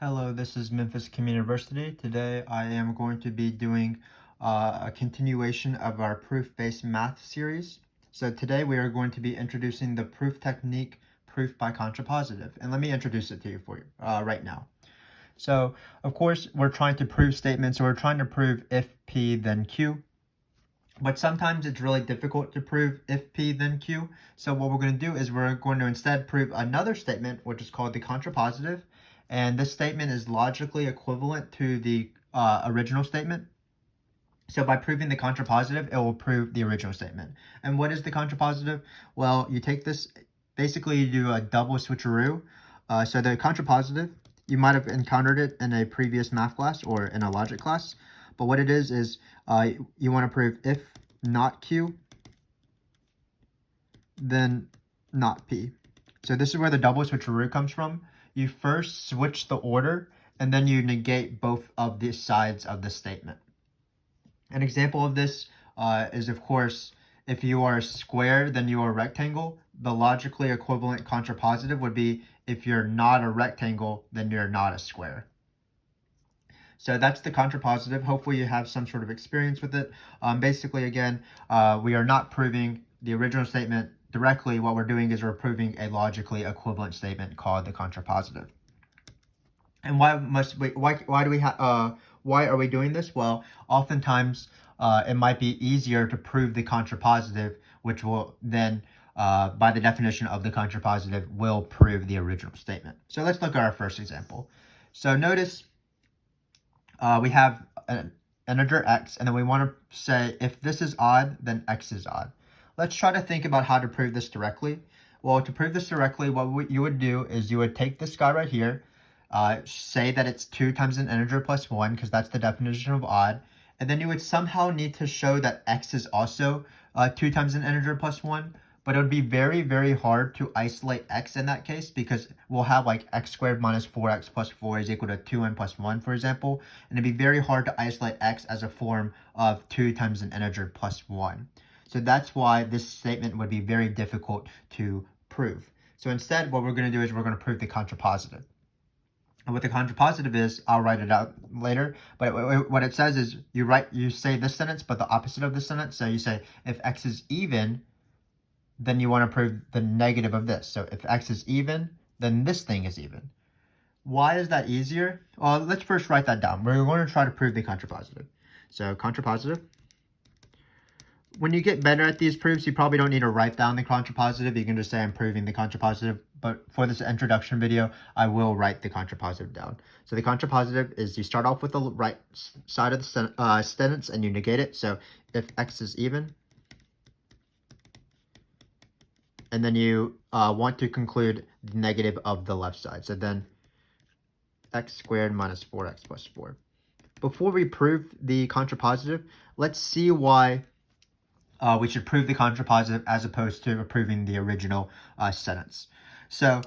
Hello, this is Memphis Communiversity. Today I am going to be doing a continuation of our proof-based math series. So today we are going to be introducing the proof technique, proof by contrapositive. And let me introduce it to you right now. So of course we're trying to prove statements, so we're trying to prove if P then Q. But sometimes it's really difficult to prove if P then Q. So what we're going to do is we're going to instead prove another statement, which is called the contrapositive. And this statement is logically equivalent to the original statement. So by proving the contrapositive, it will prove the original statement. And what is the contrapositive? Well, you take this, basically you do a double switcheroo. So the contrapositive, you might have encountered it in a previous math class or in a logic class. But what it is you want to prove if not Q, then not P. So this is where the double switcheroo comes from. You first switch the order, and then you negate both of the sides of the statement. An example of this is, of course, if you are a square, then you are a rectangle. The logically equivalent contrapositive would be if you're not a rectangle, then you're not a square. So that's the contrapositive. Hopefully you have some sort of experience with it. Basically, again, we are not proving the original statement directly. What we're doing is we're proving a logically equivalent statement called the contrapositive. And why are we doing this? Well, oftentimes it might be easier to prove the contrapositive, which will then, by the definition of the contrapositive, will prove the original statement. So let's look at our first example. So notice we have an integer x, and then we want to say if this is odd, then x is odd. Let's try to think about how to prove this directly. Well, to prove this directly, what you would do is you would take this guy right here, say that it's 2 times an integer plus 1, because that's the definition of odd, and then you would somehow need to show that x is also 2 times an integer plus 1, but it would be very, very hard to isolate x in that case, because we'll have like x squared minus 4x plus 4 is equal to 2n plus 1, for example, and it'd be very hard to isolate x as a form of 2 times an integer plus 1. So that's why this statement would be very difficult to prove. So instead, what we're going to do is we're going to prove the contrapositive. And what the contrapositive is, I'll write it out later, but what it says is you say this sentence, but the opposite of this sentence. So you say if x is even, then you want to prove the negative of this. So if x is even, then this thing is even. Why is that easier? Well, let's first write that down. We're going to try to prove the contrapositive. So contrapositive. When you get better at these proofs, you probably don't need to write down the contrapositive. You can just say I'm proving the contrapositive. But for this introduction video, I will write the contrapositive down. So the contrapositive is you start off with the right side of the sentence and you negate it. So if x is even, and then you want to conclude the negative of the left side. So then x squared minus 4x plus 4. Before we prove the contrapositive, let's see why we should prove the contrapositive as opposed to proving the original sentence. So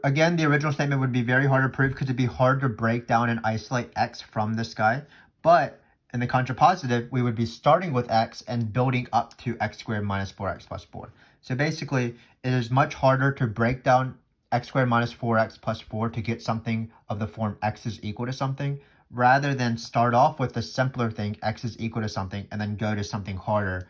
again, the original statement would be very hard to prove because it'd be hard to break down and isolate x from this guy. But in the contrapositive, we would be starting with x and building up to x squared minus 4x plus 4. So basically, it is much harder to break down x squared minus 4x plus 4 to get something of the form x is equal to something, rather than start off with the simpler thing, x is equal to something, and then go to something harder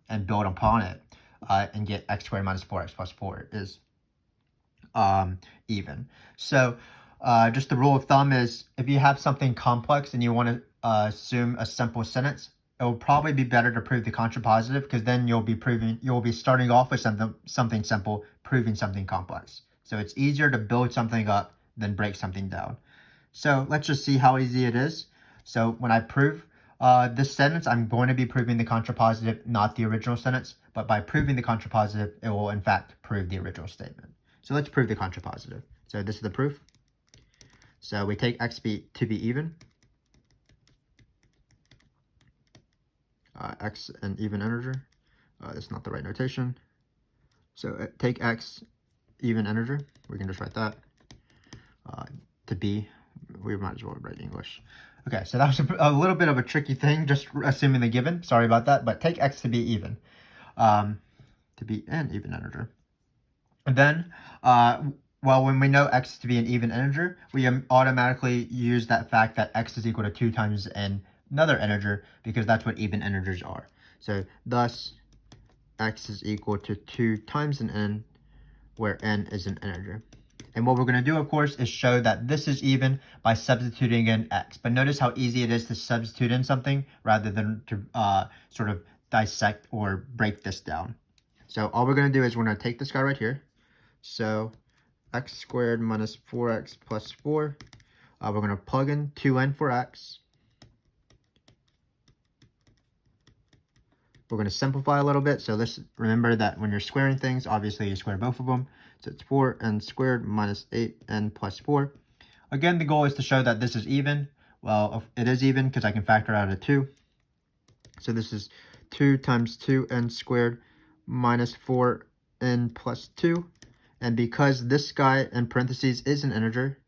and build upon it and get x squared minus 4x plus 4 is even. So just the rule of thumb is if you have something complex and you want to assume a simple sentence, it will probably be better to prove the contrapositive, because then you'll be starting off with something simple, proving something complex. So it's easier to build something up than break something down. So let's just see how easy it is. So when I prove this sentence, I'm going to be proving the contrapositive, not the original sentence. But by proving the contrapositive, it will in fact prove the original statement. So let's prove the contrapositive. So this is the proof. So we take x to be even. X an even integer. That's not the right notation. So take x even integer. We can just write that. To be, we might as well write English. Okay, so that was a little bit of a tricky thing, just assuming the given. Sorry about that, but take x to be even. To be an even integer. And then well, when we know x to be an even integer, we automatically use that fact that x is equal to 2 times another integer, because that's what even integers are. So thus, x is equal to 2 times an n, where n is an integer. And what we're going to do, of course, is show that this is even by substituting in x. But notice how easy it is to substitute in something rather than to sort of dissect or break this down. So all we're going to do is we're going to take this guy right here. So x squared minus 4x plus 4. We're going to plug in 2n for x. We're going to simplify a little bit. So let's remember that when you're squaring things, obviously you square both of them. So it's 4n squared minus 8n plus 4. Again, the goal is to show that this is even. Well, it is even because I can factor out a 2. So this is 2 times 2n squared minus 4n plus 2. And because this guy in parentheses is an integer,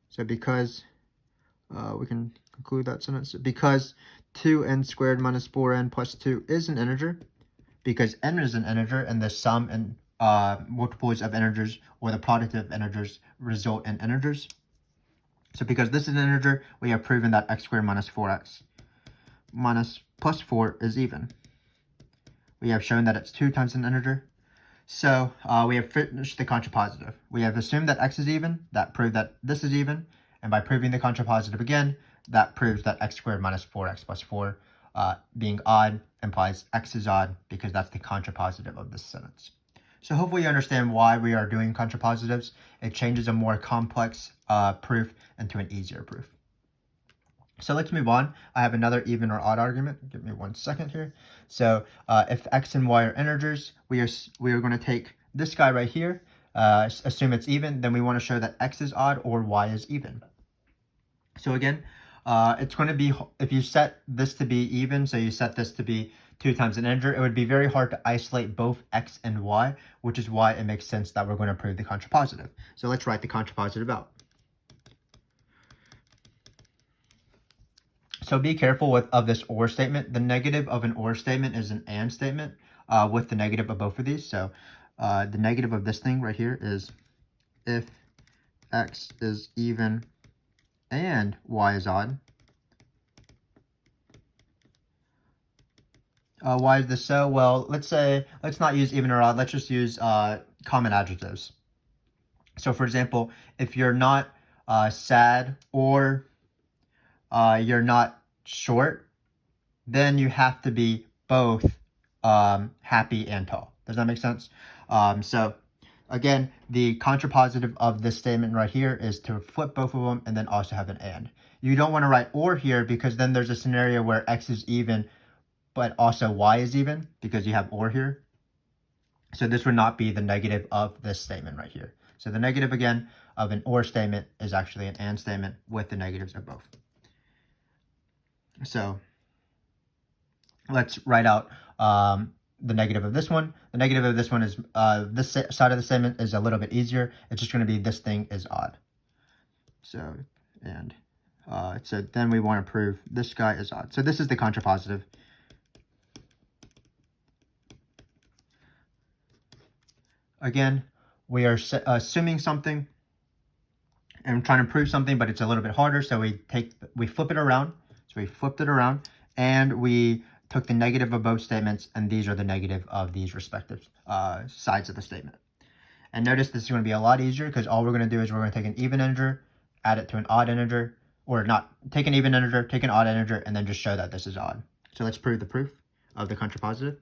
so because, we can conclude that sentence, because 2n squared minus 4n plus 2 is an integer, because n is an integer and the sum and multiples of integers or the product of integers result in integers. So because this is an integer, we have proven that x squared minus 4x minus plus 4 is even. We have shown that it's 2 times an integer. So we have finished the contrapositive. We have assumed that x is even, that proved that this is even, and by proving the contrapositive again, that proves that x squared minus 4x plus 4 being odd implies x is odd, because that's the contrapositive of this sentence. So hopefully you understand why we are doing contrapositives. It changes a more complex proof into an easier proof. So let's move on. I have another even or odd argument. Give me 1 second here. So if x and y are integers, we are going to take this guy right here, assume it's even, then we want to show that x is odd or y is even. So again, it's going to be, if you set this to be even, so you set this to be 2 times an integer, it would be very hard to isolate both x and y, which is why it makes sense that we're going to prove the contrapositive. So let's write the contrapositive out. So be careful of this or statement. The negative of an or statement is an and statement with the negative of both of these. So the negative of this thing right here is if x is even and y is odd. Why is this so? Well, let's not use even or odd. Let's just use common adjectives. So for example, if you're not sad or you're not short, then you have to be both happy and tall. Does that make sense? So again, the contrapositive of this statement right here is to flip both of them and then also have an and. You don't want to write or here, because then there's a scenario where x is even but also y is even, because you have or here. So this would not be the negative of this statement right here. So the negative again of an or statement is actually an and statement with the negatives of both. So let's write out the negative of this one. The negative of this one is, this side of the statement is a little bit easier. It's just going to be this thing is odd. So, and so then we want to prove this guy is odd. So this is the contrapositive. Again, we are assuming something and trying to prove something, but it's a little bit harder. So we flip it around. So we flipped it around and we took the negative of both statements, and these are the negative of these respective sides of the statement. And notice this is going to be a lot easier, because all we're going to do is we're going to take an even integer, add it to an odd integer, or not, take an even integer, take an odd integer, and then just show that this is odd. So let's prove the proof of the contrapositive.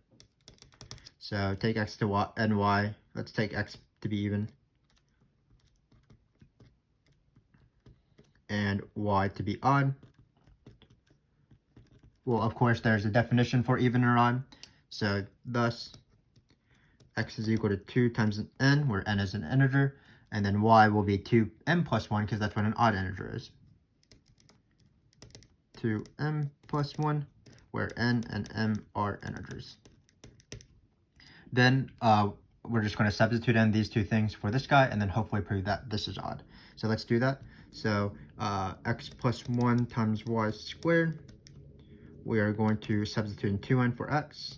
So take x to y and y. Let's take x to be even and y to be odd. Well, of course, there's a definition for even or odd. So thus, x is equal to 2 times n, where n is an integer, and then y will be 2m plus 1, because that's what an odd integer is. 2m plus 1, where n and m are integers. Then we're just going to substitute in these two things for this guy, and then hopefully prove that this is odd. So let's do that. So x plus 1 times y squared. We are going to substitute in 2n for x.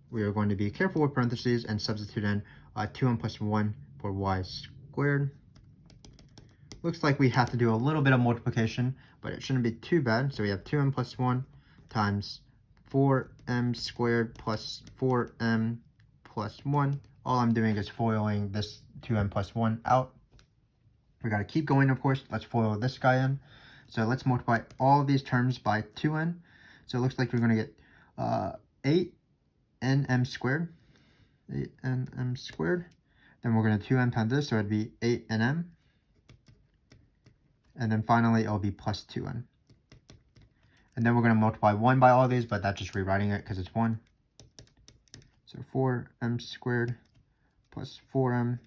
We are going to be careful with parentheses and substitute in 2n plus 1 for y squared. Looks like we have to do a little bit of multiplication, but it shouldn't be too bad. So we have 2m plus 1 times 4m squared plus 4m plus 1. All I'm doing is foiling this 2m plus 1 out. We got to keep going, of course. Let's FOIL this guy in. So let's multiply all of these terms by 2n. So it looks like we're going to get 8nm squared. 8nm squared. Then we're going to 2m times this, so it'd be 8nm. And then finally, it'll be plus 2n. And then we're going to multiply 1 by all these, but that's just rewriting it because it's 1. So 4m squared plus 4m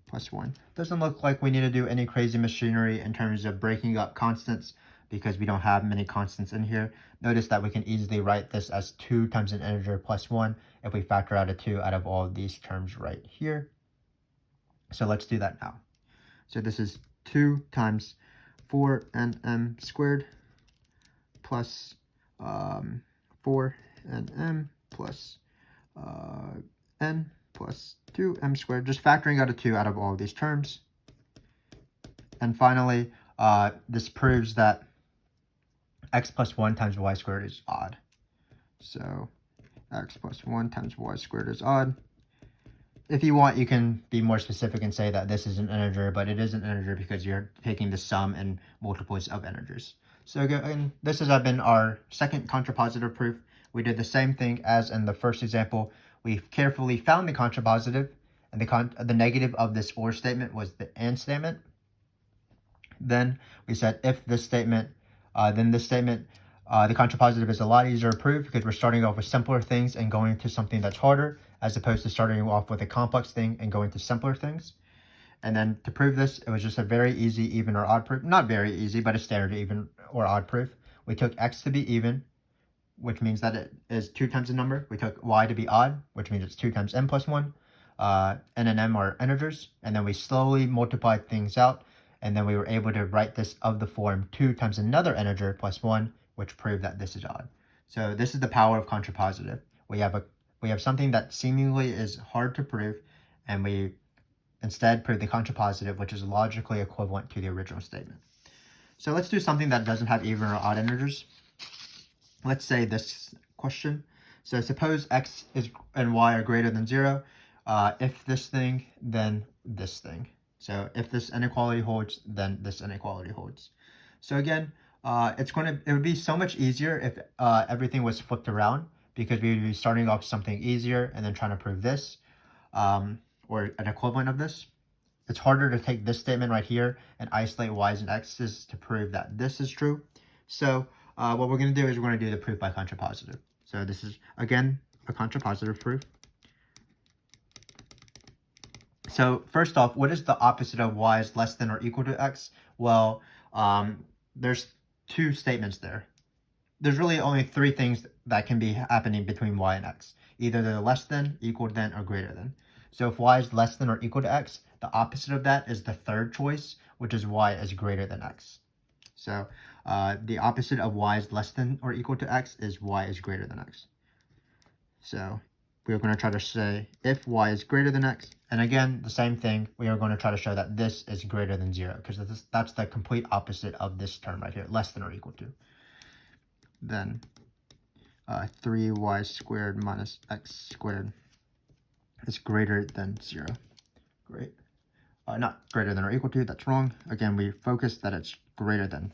plus 1. Doesn't look like we need to do any crazy machinery in terms of breaking up constants because we don't have many constants in here. Notice that we can easily write this as 2 times an integer plus 1 if we factor out a 2 out of all of these terms right here. So let's do that now. So this is 2 times 4nm squared plus 4nm plus n plus 2m squared, just factoring out a 2 out of all of these terms. And finally, this proves that x plus 1 times y squared is odd. So x plus 1 times y squared is odd. If you want, you can be more specific and say that this is an integer, but it is an integer because you're taking the sum and multiples of integers. So again, this has been our second contrapositive proof. We did the same thing as in the first example. We carefully found the contrapositive, and the negative of this or statement was the and statement. Then we said if this statement, then this statement, the contrapositive is a lot easier to prove because we're starting off with simpler things and going to something that's harder, as opposed to starting off with a complex thing and going to simpler things. And then to prove this, it was just a very easy even or odd proof. Not very easy, but a standard even or odd proof. We took x to be even, which means that it is 2 times the number. We took y to be odd, which means it's 2 times n plus 1. N and m are integers. And then we slowly multiplied things out. And then we were able to write this of the form 2 times another integer plus 1, which proved that this is odd. So this is the power of contrapositive. We have something that seemingly is hard to prove, and we instead prove the contrapositive, which is logically equivalent to the original statement. So let's do something that doesn't have even or odd integers. Let's say this question. So suppose x and y are greater than 0. If this thing, then this thing. So if this inequality holds, then this inequality holds. So again, it would be so much easier if everything was flipped around, because we would be starting off something easier and then trying to prove this, or an equivalent of this. It's harder to take this statement right here and isolate y's and x's to prove that this is true. So what we're going to do is we're going to do the proof by contrapositive. So this is, again, a contrapositive proof. So first off, what is the opposite of y is less than or equal to x? Well, there's 2 statements there. There's really only 3 things that can be happening between y and x. Either they're less than, equal than, or greater than. So if y is less than or equal to x, the opposite of that is the third choice, which is y is greater than x. So the opposite of y is less than or equal to x is y is greater than x. So we're going to try to say if y is greater than x, and again, the same thing, we are going to try to show that this is greater than 0, because that's the complete opposite of this term right here, less than or equal to. Then 3y squared minus x squared is greater than 0. Great. Not greater than or equal to, that's wrong. Again, we focus that it's greater than,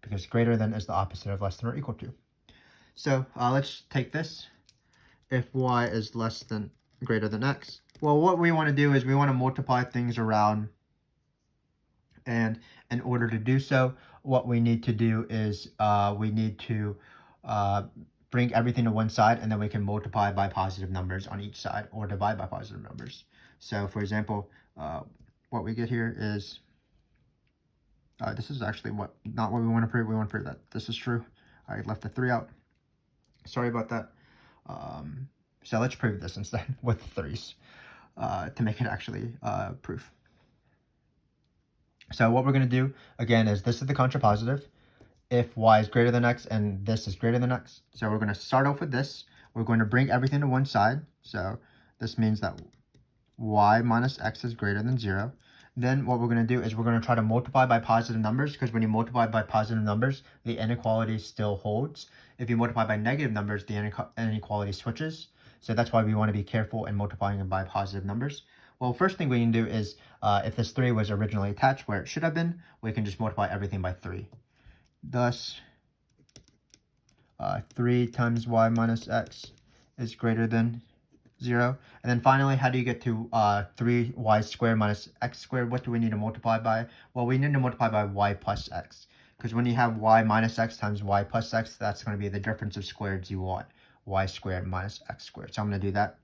because greater than is the opposite of less than or equal to. So let's take this. If y is less than, greater than x. Well, what we want to do is we want to multiply things around, and in order to do so, what we need to do is we need to bring everything to one side, and then we can multiply by positive numbers on each side, or divide by positive numbers. So for example, what we get here is, this is actually not what we want to prove. We want to prove that this is true. I left the 3 out. Sorry about that. So let's prove this instead with 3's to make it actually proof. So what we're going to do, again, is this is the contrapositive. If y is greater than x and this is greater than x. So we're going to start off with this. We're going to bring everything to one side. So this means that y minus x is greater than 0. Then what we're going to do is we're going to try to multiply by positive numbers, because when you multiply by positive numbers, the inequality still holds. If you multiply by negative numbers, the inequality switches. So that's why we want to be careful in multiplying by positive numbers. Well, first thing we can do is, if this 3 was originally attached where it should have been, we can just multiply everything by 3. Thus, 3 times y minus x is greater than 0. And then finally, how do you get to 3y squared minus x squared? What do we need to multiply by? Well, we need to multiply by y plus x. Because when you have y minus x times y plus x, that's going to be the difference of squareds you want. Y squared minus x squared. So I'm going to do that.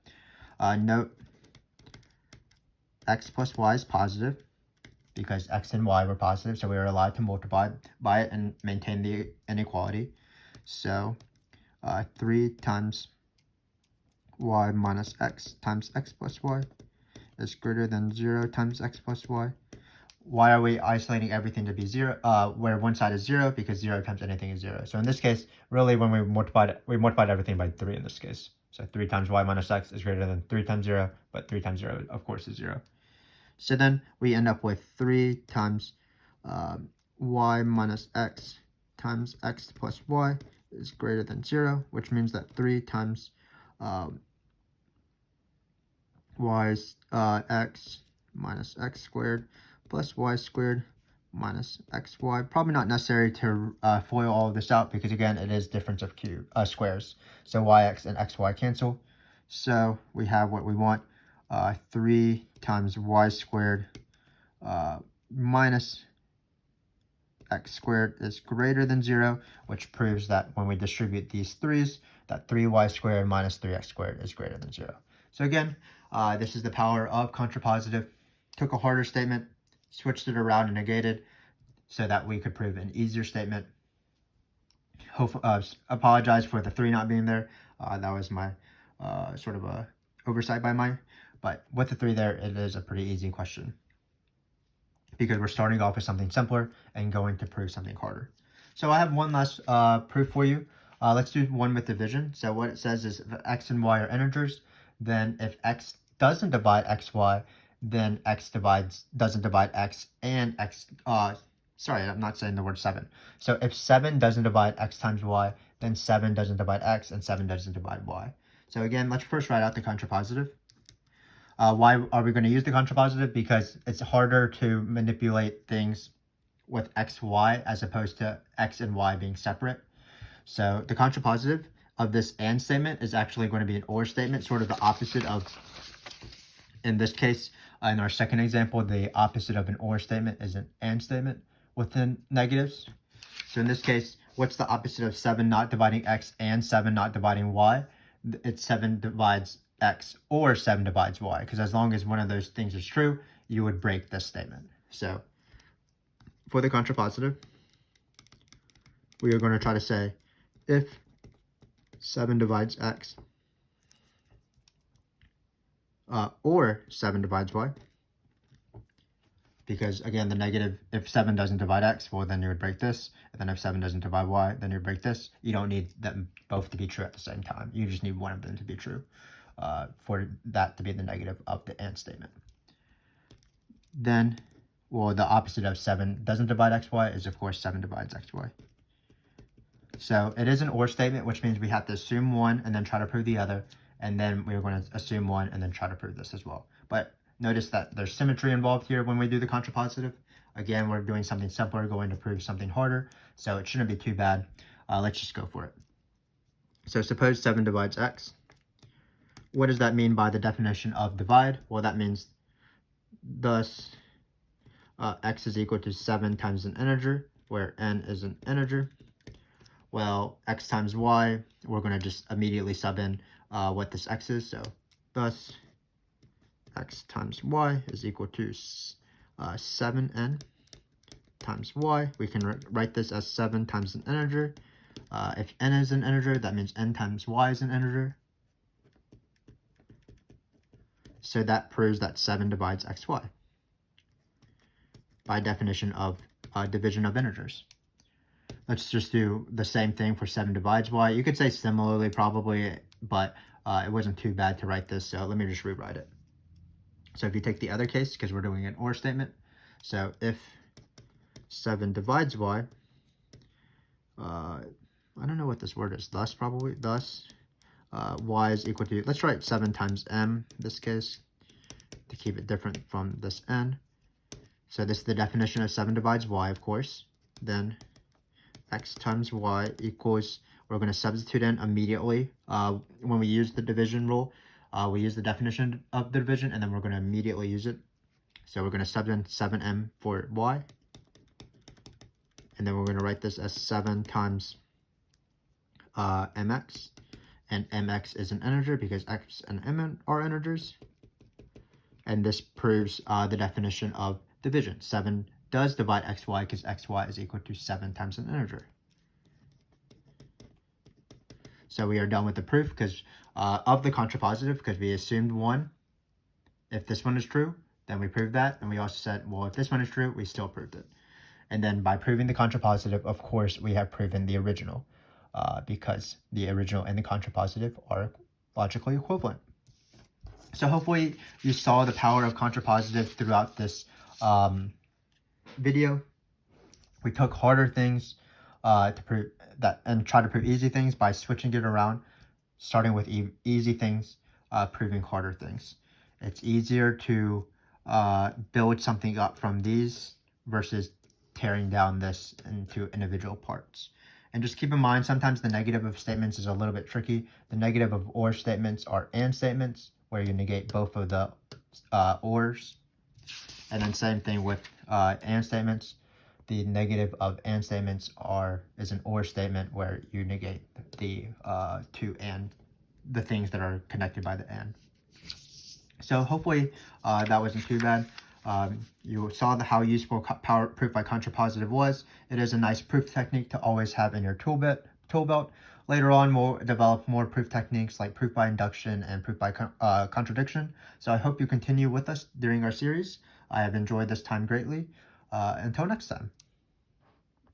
Note, x plus y is positive because x and y were positive, so we were allowed to multiply by it and maintain the inequality. So 3 times y minus x times x plus y is greater than 0 times x plus y. Why are we isolating everything to be 0, where one side is 0? Because 0 times anything is 0. So in this case, really when we multiplied everything by 3 in this case. So 3 times y minus x is greater than 3 times 0, but 3 times 0, of course, is 0. So then we end up with 3 times y minus x times x plus y is greater than 0, which means that 3 times x minus x squared plus y squared minus xy. Probably not necessary to FOIL all of this out, because again, it is difference of squares. So yx and xy cancel. So we have what we want. 3 times y squared minus x squared is greater than 0, which proves that when we distribute these 3's, that 3y squared minus 3x squared is greater than 0. So again, this is the power of contrapositive. Took a harder statement, switched it around and negated so that we could prove an easier statement. Apologize for the 3 not being there. That was my sort of a oversight by mine. But with the 3 there, it is a pretty easy question, because we're starting off with something simpler and going to prove something harder. So I have one last proof for you. Let's do one with division. So what it says is, if x and y are integers, then if x doesn't divide xy, then x doesn't divide x, and x, sorry, I'm not saying the word 7. So if 7 doesn't divide x times y, then 7 doesn't divide x, and 7 doesn't divide y. So again, let's first write out the contrapositive. Why are we going to use the contrapositive? Because it's harder to manipulate things with x, y, as opposed to x and y being separate. So the contrapositive of this and statement is actually going to be an or statement, sort of the opposite of, in this case, in our second example, the opposite of an or statement is an and statement within negatives. So in this case, what's the opposite of 7 not dividing x and 7 not dividing y? It's 7 divides x or 7 divides y, because as long as one of those things is true, you would break this statement. So for the contrapositive, we are going to try to say, if 7 divides x or 7 divides y, because again, the negative, if 7 doesn't divide x, well, then you would break this. And then if 7 doesn't divide y, then you break this. You don't need them both to be true at the same time. You just need one of them to be true for that to be the negative of the and statement. Then, well, the opposite of 7 doesn't divide xy is, of course, 7 divides xy. So it is an or statement, which means we have to assume one and then try to prove the other. And then we're going to assume one and then try to prove this as well. But notice that there's symmetry involved here when we do the contrapositive. Again, we're doing something simpler, going to prove something harder. So it shouldn't be too bad. Let's just go for it. So suppose 7 divides x. What does that mean by the definition of divide? Well, that means thus x is equal to 7 times an integer, where n is an integer. Well, x times y, we're going to just immediately sub in what this x is. So thus x times y is equal to 7n times y. We can write this as 7 times an integer. If n is an integer, that means n times y is an integer. So that proves that 7 divides xy by definition of division of integers. Let's just do the same thing for 7 divides y. You could say similarly probably, but it wasn't too bad to write this, so let me just rewrite it. So if you take the other case, because we're doing an OR statement, so if 7 divides y, I don't know what this word is, thus probably, thus y is equal to, let's write 7 times m in this case, to keep it different from this n. So this is the definition of 7 divides y, of course. Then x times y equals, we're going to substitute in immediately. When we use the division rule, we use the definition of the division, and then we're going to immediately use it. So we're going to sub in 7m for y. And then we're going to write this as 7 times mx. And mx is an integer because x and m are integers. And this proves the definition of division. 7 does divide xy because xy is equal to 7 times an integer. So we are done with the proof because of the contrapositive, because we assumed 1. If this one is true, then we proved that. And we also said, well, if this one is true, we still proved it. And then by proving the contrapositive, of course, we have proven the original because the original and the contrapositive are logically equivalent. So hopefully you saw the power of contrapositive throughout this video. We took harder things to prove that and try to prove easy things by switching it around, starting with easy things, proving harder things. It's easier to build something up from these versus tearing down this into individual parts. And just keep in mind, sometimes the negative of statements is a little bit tricky. The negative of or statements are and statements, where you negate both of the ors. And then same thing with and statements. The negative of and statements is an or statement where you negate the two and the things that are connected by the and. So hopefully that wasn't too bad. You saw how useful proof by contrapositive was. It is a nice proof technique to always have in your tool belt. Later on, we'll develop more proof techniques like proof by induction and proof by contradiction. So I hope you continue with us during our series. I have enjoyed this time greatly. Until next time.